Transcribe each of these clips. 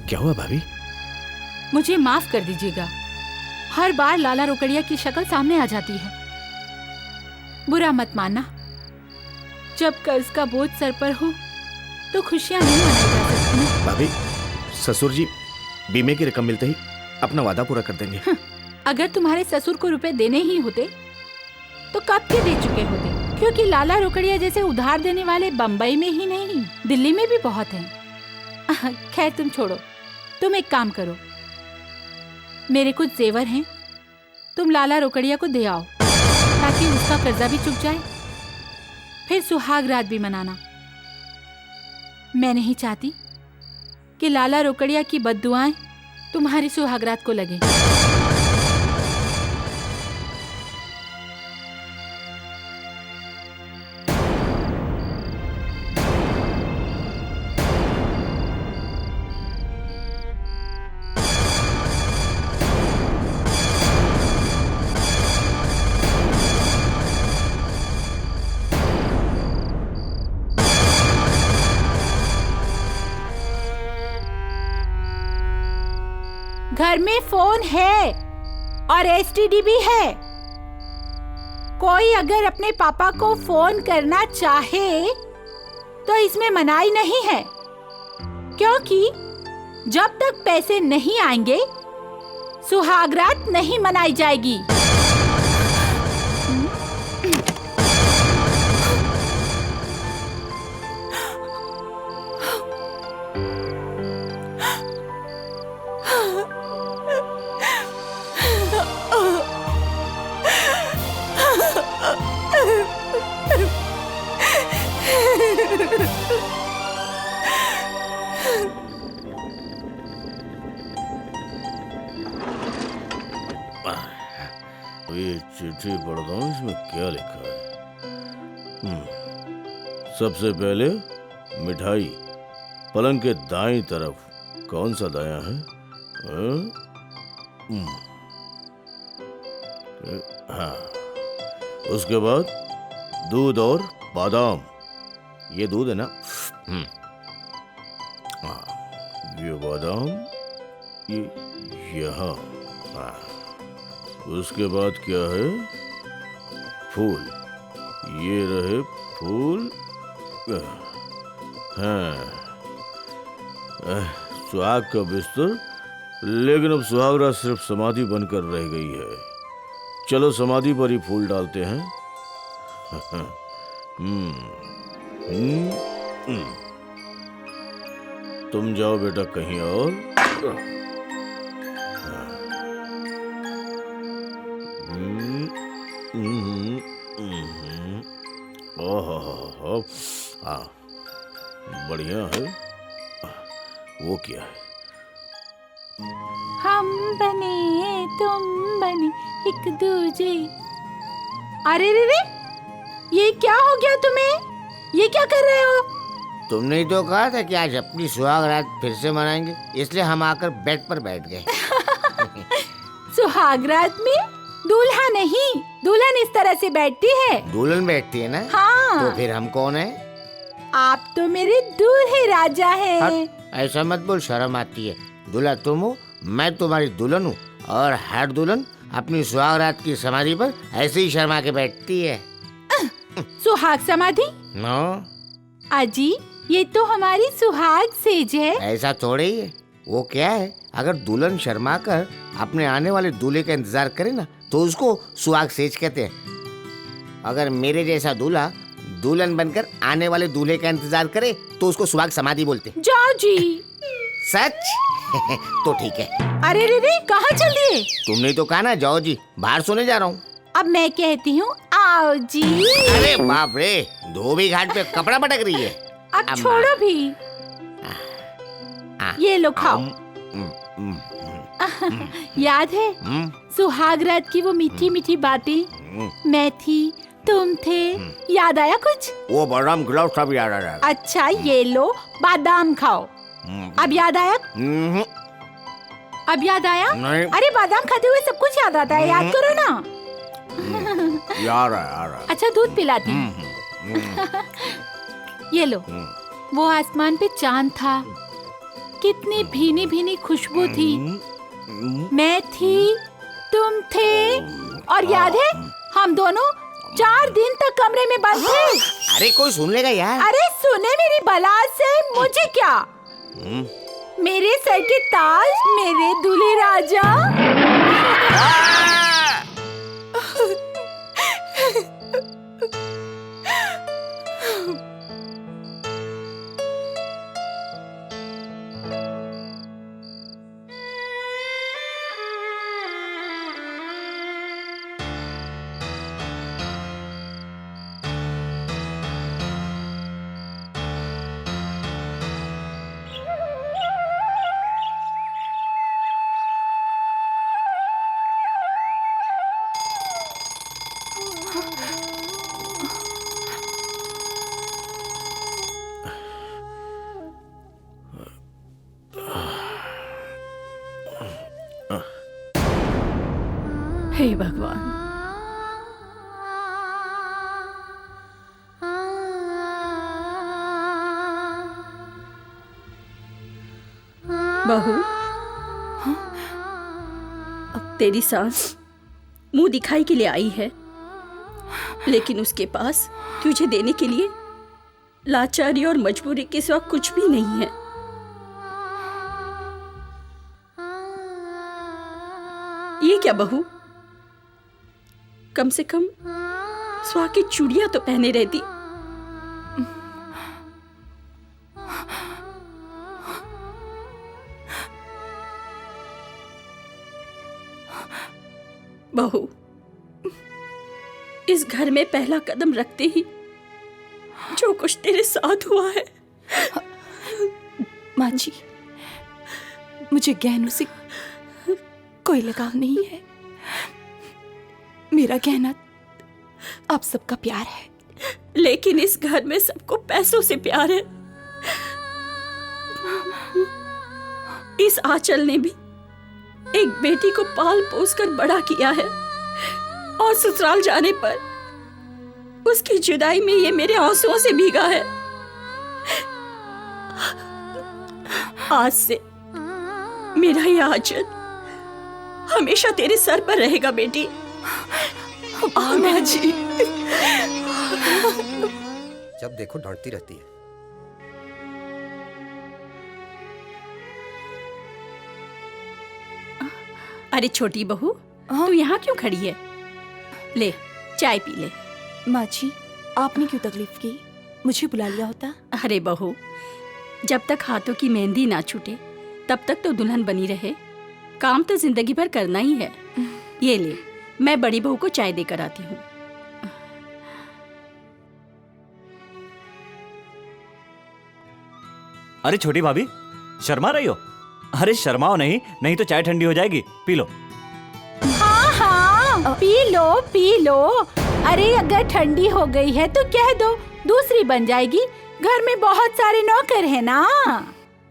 क्या हुआ भाभी? मुझे माफ कर दीजिएगा, हर बार लाला रोकड़िया की शक्ल सामने आ जाती है। बुरा मत मानना, जब कर्ज का बोझ सर पर हो तो खुशियां नहीं मनाई जा सकती ना। भाभी, ससुर जी बीमे की रकम मिलते ही अपना वादा पूरा कर देंगे। अगर तुम्हारे ससुर को रुपए देने ही होते तो कब के दे चुके होते, क्योंकि लाला रोकड़िया जैसे उधार देने वाले बम्बई में ही नहीं, दिल्ली में भी बहुत हैं। खैर तुम छोड़ो, तुम एक काम करो, मेरे कुछ जेवर हैं, तुम लाला रोकड़िया को दे आओ ताकि उसका कर्जा भी चुक जाए, फिर सुहाग रात भी मनाना। मैं नहीं चाहती कि लाला रोकड़िया की बद्दुआएं तुम्हारी सुहाग रात को लगे। घर में फोन है और एसटीडी भी है। कोई अगर अपने पापा को फोन करना चाहे तो इसमें मनाही नहीं है, क्योंकि जब तक पैसे नहीं आएंगे सुहागरात नहीं मनाई जाएगी। ये चिट्ठी पढ़ता हूँ, इसमें क्या लिखा है? सबसे पहले मिठाई पलंग के दाईं तरफ। कौन सा दायां है? हाँ। उसके बाद दूध और बादाम। ये दूध है ना? हाँ, ये बादाम ये यहाँ। हाँ। उसके बाद क्या है? फूल। ये रहे फूल। हाँ। सुहाग का बिस्तर, लेकिन अब सुहागरात सिर्फ समाधि बनकर रह गई है। चलो समाधि पर ही फूल डालते हैं। तुम जाओ बेटा कहीं और। ओहो, हाँ, बढ़िया है। वो क्या है? हम बने तुम बने एक दूजे। अरे रे रे, ये क्या हो गया तुम्हें? ये क्या कर रहे हो? तुमने ही तो कहा था कि आज अपनी सुहाग रात फिर से मनाएंगे, इसलिए हम आकर बेड पर बैठ गए। सुहाग रात में दूल्हा नहीं, दुल्हन इस तरह से बैठती है। दुल्हन बैठती है ना? हाँ। तो फिर हम कौन है? आप तो मेरे दूल्हे राजा हैं। ऐसा मत बोल, शर्म आती है। दूल्हा तुम हो, मैं तुम्हारी दुल्हन हूँ, और हर दुल्हन अपनी सुहाग रात की समाधि पर ऐसे ही शर्मा के बैठती है। सुहाग समाधि? नो अजी, ये तो हमारी सुहाग सेज है। ऐसा थोड़े ही है। वो क्या है, अगर दुल्हन शर्मा कर अपने आने वाले दूल्हे का इंतजार करे ना, तो उसको सुहाग सेज कहते हैं। अगर मेरे जैसा दूल्हा दुल्हन बनकर आने वाले दूल्हे का इंतजार करे तो उसको सुहाग समाधि बोलते। जाओ जी। सच? तो ठीक है। अरे रे रे, कहाँ चल दिए? तुमने तो कहा ना जाओ जी, बाहर सोने जा रहा हूँ। अब मैं कहती हूँ आओ जी। अरे बाप रे, धोबी घाट पे कपड़ा पटक रही है। अब छोड़ो भी, ये लो खाओ। याद है सुहाग रात की वो मीठी मीठी बातें? मैं थी, तुम थे, याद आया कुछ? वो बादाम खिलाओ, सब याद आ रहा है। अच्छा ये लो बादाम खाओ। अब याद आया? अब याद आया? नहीं। अरे बादाम खाते हुए सब कुछ याद आता है, याद करो ना। याद आ रहा है। अच्छा दूध पिलाती हूँ। ये लो, वो आसमान पे चांद था, कितनी भीनी भीनी खुशबू थी। मैं थी, तुम थे, और याद है हम दोनों 4 दिन तक कमरे में बंद थे। अरे कोई सुन लेगा यार। अरे सुने मेरी बला से, मुझे क्या। मेरे सर के ताज, मेरे दूल्हे राजा। हे भगवान, बहू, अब तेरी सास मुंह दिखाई के लिए आई है, लेकिन उसके पास तुझे देने के लिए लाचारी और मजबूरी के सिवा कुछ भी नहीं है। ये क्या बहू, कम से कम सुहाग की चूड़ियां तो पहने रहती। बहू, इस घर में पहला कदम रखते ही जो कुछ तेरे साथ हुआ है। माँ जी, मुझे गहनों से कोई लगाव नहीं है। मेरा गहना आप सबका प्यार है। लेकिन इस घर में सबको पैसों से प्यार है। इस आंचल ने भी एक बेटी को पाल पोस कर बड़ा किया है, और ससुराल जाने पर उसकी जुदाई में ये मेरे आंसुओं से भीगा है। आज से मेरा ये आंचल हमेशा तेरे सर पर रहेगा बेटी। माँ जी, जब देखो डांटती रहती है। अरे छोटी बहू, तू यहाँ क्यों खड़ी है? ले चाय पी ले। माँ जी, आपने क्यों तकलीफ की? मुझे बुला लिया होता। अरे बहू, जब तक हाथों की मेहंदी ना छूटे तब तक तो दुल्हन बनी रहे। काम तो जिंदगी भर करना ही है। ये ले, मैं बड़ी बहू को चाय देकर आती हूँ। अरे छोटी भाभी, शर्मा रही हो? अरे शर्माओ नहीं, नहीं तो चाय ठंडी हो जाएगी। P low. हाँ हाँ, पी लो पी लो। अरे अगर ठंडी हो गई है तो कह दो, दूसरी बन जाएगी। घर में बहुत सारे नौकर हैं ना।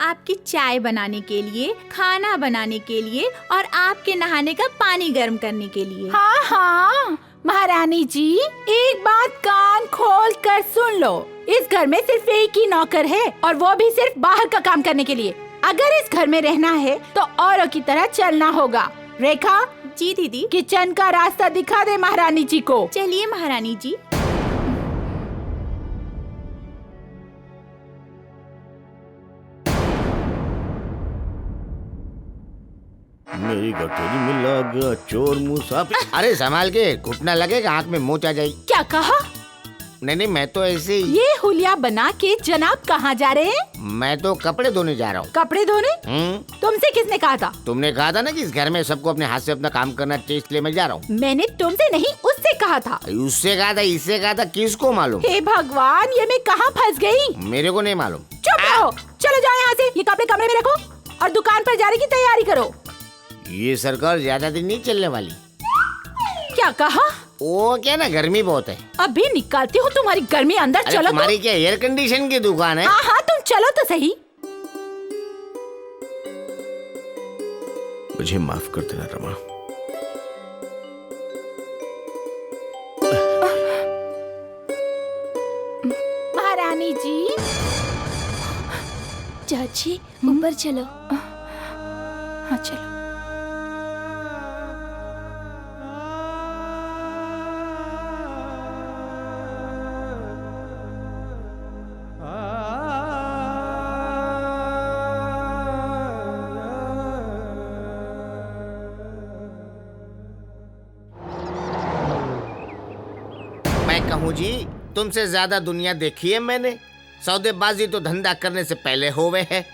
आपकी चाय बनाने के लिए, खाना बनाने के लिए और आपके नहाने का पानी गर्म करने के लिए। हाँ हाँ महारानी जी, एक बात कान खोल कर सुन लो। इस घर में सिर्फ एक ही नौकर है, और वो भी सिर्फ बाहर का काम करने के लिए। अगर इस घर में रहना है तो औरों की तरह चलना होगा। रेखा जी दीदी। किचन का रास्ता दिखा दे महारानी जी को। चलिए महारानी जी। मेरी गठोरी में लग गया चोर मुसाफिर। अरे संभाल के, घुटना लगेगा, आंख में मोच आ जाएगी। क्या कहा? नहीं मैं तो ऐसे ही। ये हुलिया बना के जनाब कहाँ जा रहे हैं? मैं तो कपड़े धोने जा रहा हूँ। कपड़े धोने? तुमसे किसने कहा था? तुमने कहा था ना कि इस घर में सबको अपने हाथ से अपना काम करना चाहिए, इसलिए मैं जा रहा हूँ। मैंने तुमसे नहीं, उससे कहा था। उससे कहा था, इससे कहा था, किसको मालूम? हे भगवान, ये मैं कहाँ फंस गई? मेरे को नहीं मालूम। चुप रहो, चलो जाओ यहाँ से। ये कपड़े कमरे में रखो और दुकान पर जाने की तैयारी करो। ये सरकार ज्यादा दिन नहीं चलने वाली। क्या कहा? वो क्या ना, गर्मी बहुत है। अभी निकालती हूँ तुम्हारी गर्मी। अंदर अरे चलो। तुम्हारी क्या एयर कंडीशन की दुकान है? हाँ हाँ, तुम चलो तो सही। मुझे माफ कर देना रमा। महारानी जी। चाची, ऊपर ऊपर चलो। हाँ चलो। मैं कहूँ जी, तुमसे ज्यादा दुनिया देखी है मैंने। सौदेबाजी तो धंधा करने से पहले होवे है।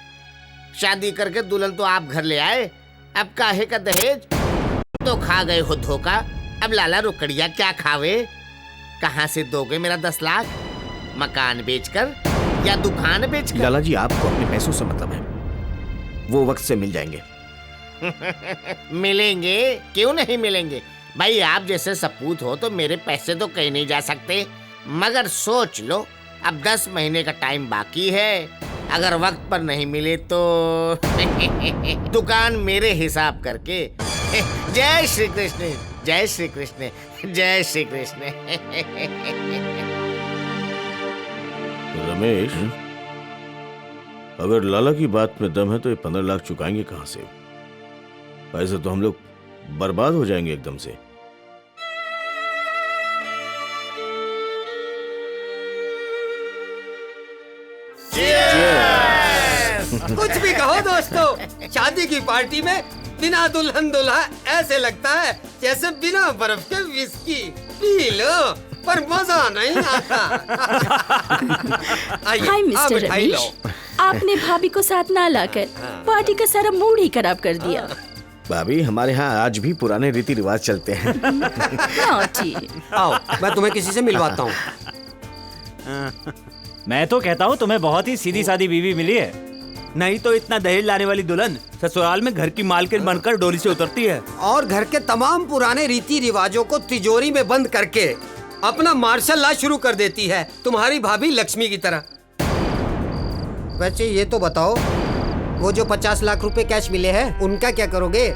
शादी करके दुल्हन तो आप घर ले आए, अब काहे का दहेज? तो खा गए हो धोखा, अब लाला रुकड़िया क्या खावे? कहाँ से दोगे मेरा 10 लाख? मकान बेचकर या दुकान बेचकर? लाला जी, आपको अपने पैसों से मतलब है, वो वक्त से मिल जाएंगे। मिलेंगे, क्यों नहीं मिलेंगे भाई? आप जैसे सपूत हो तो मेरे पैसे तो कहीं नहीं जा सकते। मगर सोच लो, अब 10 महीने का टाइम बाकी है। अगर वक्त पर नहीं मिले तो दुकान मेरे हिसाब करके। जय श्री कृष्ण, जय श्री कृष्ण, जय श्री कृष्ण। रमेश, अगर लाला की बात में दम है तो ये 15 लाख चुकाएंगे कहां से? ऐसे तो हम लोग बर्बाद हो जाएंगे एकदम से। कुछ भी कहो दोस्तों, शादी की पार्टी में बिना दुल्हन दुल्हा ऐसे लगता है जैसे बिना बर्फ के विस्की पी लो, पर मजा नहीं आता। हाय मिस्टर रमेश, आपने भाभी को साथ ना लाकर पार्टी का सारा मूड ही खराब कर दिया। भाभी, हमारे यहाँ आज भी पुराने रीति रिवाज चलते हैं। आओ, मैं तुम्हें किसी से मिलवाता हूँ। मैं तो कहता हूँ तुम्हें बहुत ही सीधी सादी बीवी मिली है। नहीं तो इतना दहेज लाने वाली दुल्हन ससुराल में घर की मालकिन बनकर डोली से उतरती है और घर के तमाम पुराने रीति रिवाजों को तिजोरी में बंद करके अपना मार्शल लॉ शुरू कर देती है, तुम्हारी भाभी लक्ष्मी की तरह। वैसे ये तो बताओ, वो जो 50 लाख रुपए कैश मिले हैं उनका क्या करोगे?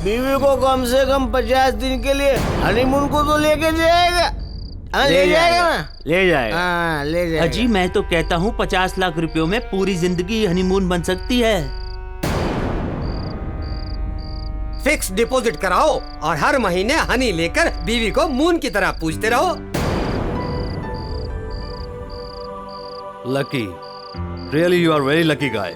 बीवी को कम से कम 50 दिन के लिए हनीमून को तो लेके जाएगा। ले जाएगा ना? ले जाएगा। हाँ, ले जाएगा। अजी, मैं तो कहता हूँ 50 लाख रुपयों में पूरी जिंदगी हनीमून बन सकती है। फिक्स डिपॉजिट कराओ और हर महीने हनी लेकर बीवी को मून की तरह पूछते रहो। Lucky, really you are very lucky guy.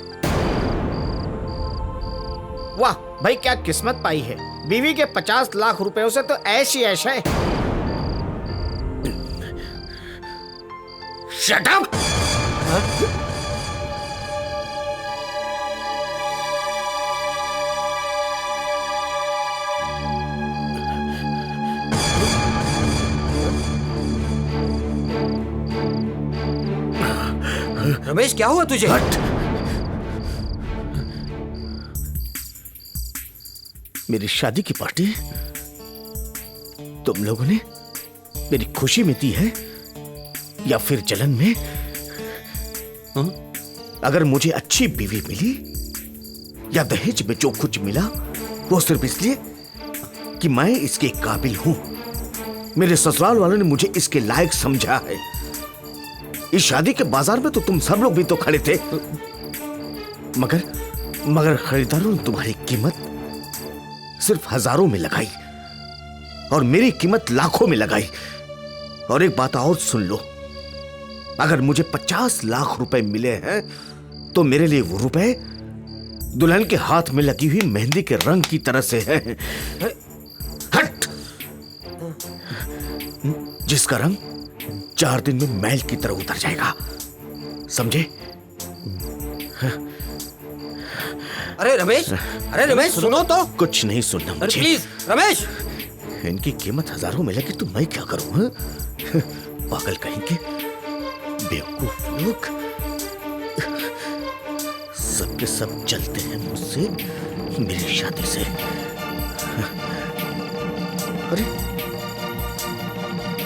वाह भाई, क्या किस्मत पाई है। बीवी के 50 लाख रुपयों से तो ऐसी ऐश है। Shut up! रमेश, क्या हुआ तुझे? मेरी शादी की पार्टी तुम लोगों ने मेरी खुशी में दी है या फिर जलन में? अगर मुझे अच्छी बीवी मिली या दहेज में जो कुछ मिला वो सिर्फ इसलिए कि मैं इसके काबिल हूं। मेरे ससुराल वालों ने मुझे इसके लायक समझा है। इस शादी के बाजार में तो तुम सब लोग भी तो खड़े थे, मगर खरीदारों ने तुम्हारी कीमत सिर्फ हजारों में लगाई और मेरी कीमत लाखों में लगाई। और एक बात और सुन लो, अगर मुझे 50 लाख रुपए मिले हैं तो मेरे लिए वो रुपए दुल्हन के हाथ में लगी हुई मेहंदी के रंग की तरह से है। हट! जिसका रंग 4 दिन में मैल की तरह उतर जाएगा, समझे? अरे रमेश सुनो तो। कुछ नहीं सुनना मुझे। प्लीज रमेश। इनकी कीमत हजारों में लगी तो मैं क्या करूं? हाँ? पागल कहेंगे, बेवकूफ लोग। सबके सब चलते हैं मुझसे, मेरी शादी से। अरे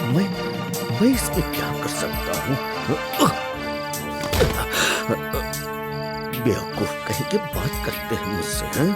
मैं इसमें क्या कर सकता हूं? बेवकूफ कहीं के बात करते हैं मुझसे। हैं?